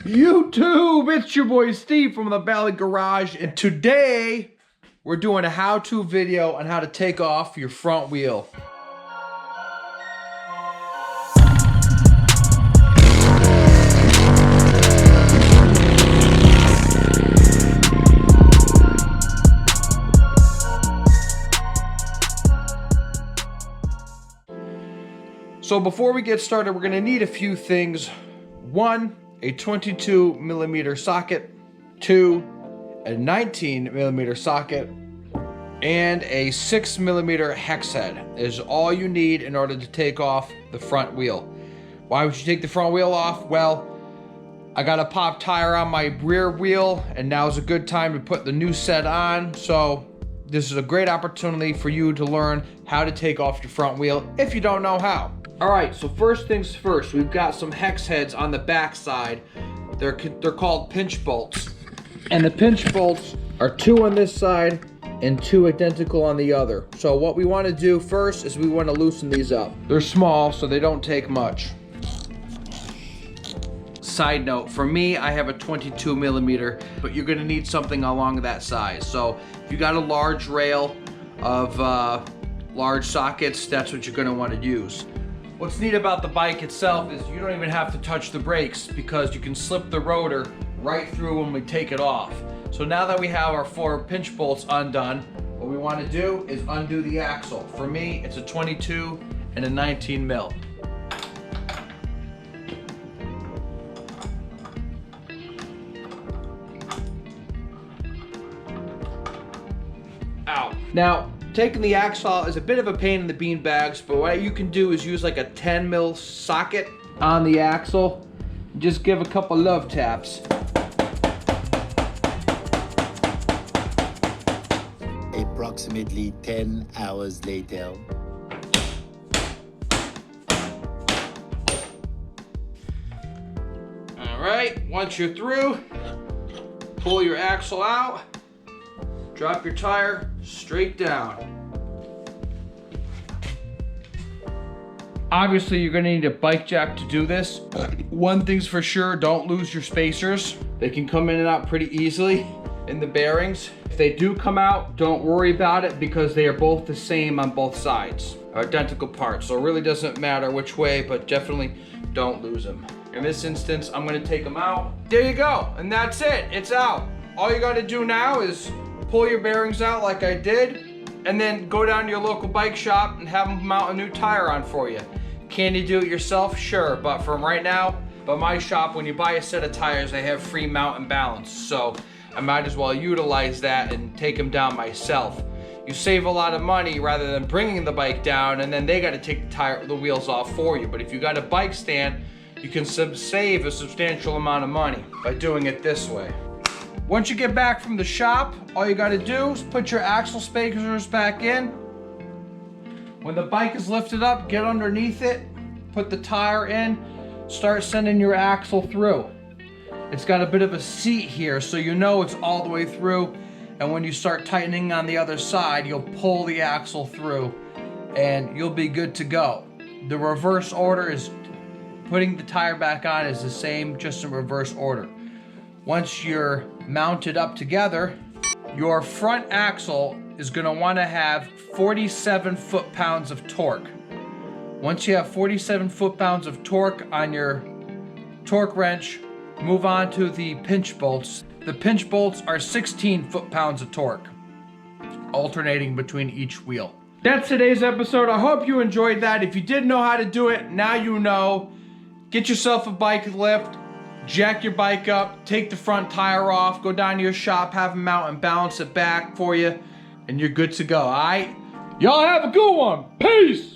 YouTube, it's your boy Steve from the Valley Garage, and today we're doing a how-to video on how to take off your front wheel. So before we get started, we're gonna need a few things. One, a 22mm socket. Two, a 19mm socket. And a 6mm hex head is all you need in order to take off the front wheel. Why would you take the front wheel off? Well, I got a pop tire on my rear wheel, and now's a good time to put the new set on. So this is a great opportunity for you to learn how to take off your front wheel if you don't know how. All right, so first things first, we've got some hex heads on the back side. They're called pinch bolts. And the pinch bolts are two on this side and two identical on the other. So what we want to do first is we want to loosen these up. They're small, so they don't take much. Side note, for me, I have a 22mm, but you're gonna need something along that size. So if you got a large rail of large sockets, that's what you're gonna want to use. What's neat about the bike itself is you don't even have to touch the brakes because you can slip the rotor right through when we take it off. So now that we have our four pinch bolts undone, what we want to do is undo the axle. For me, it's a 22 and a 19mm. Ow. Now, taking the axle out is a bit of a pain in the bean bags, but what you can do is use like a 10mm socket on the axle. Just give a couple love taps. Approximately 10 hours later. All right, once you're through, pull your axle out, drop your tire straight down. Obviously, you're gonna need a bike jack to do this. One thing's for sure, don't lose your spacers. They can come in and out pretty easily in the bearings. If they do come out, don't worry about it because they are both the same on both sides. Identical parts, so it really doesn't matter which way, but definitely don't lose them. In this instance, I'm gonna take them out. There you go, and that's it, it's out. All you gotta do now is pull your bearings out like I did, and then go down to your local bike shop and have them mount a new tire on for you. Can you do it yourself? Sure, but from right now, by my shop, when you buy a set of tires, they have free mount and balance. So I might as well utilize that and take them down myself. You save a lot of money rather than bringing the bike down and then they got to take the wheels off for you. But if you got a bike stand, you can save a substantial amount of money by doing it this way. Once you get back from the shop, all you got to do is put your axle spacers back in. When the bike is lifted up, get underneath it, put the tire in, start sending your axle through. It's got a bit of a seat here, so you know it's all the way through, and when you start tightening on the other side, you'll pull the axle through, and you'll be good to go. The reverse order is putting the tire back on is the same, just in reverse order. Once you're mounted up together, your front axle is gonna wanna have 47 foot-pounds of torque. Once you have 47 foot-pounds of torque on your torque wrench, move on to the pinch bolts. The pinch bolts are 16 foot-pounds of torque, alternating between each wheel. That's today's episode. I hope you enjoyed that. If you didn't know how to do it, now you know. Get yourself a bike lift, jack your bike up, take the front tire off, go down to your shop, have them mount and balance it back for you, and you're good to go, all right? Y'all have a good one. Peace!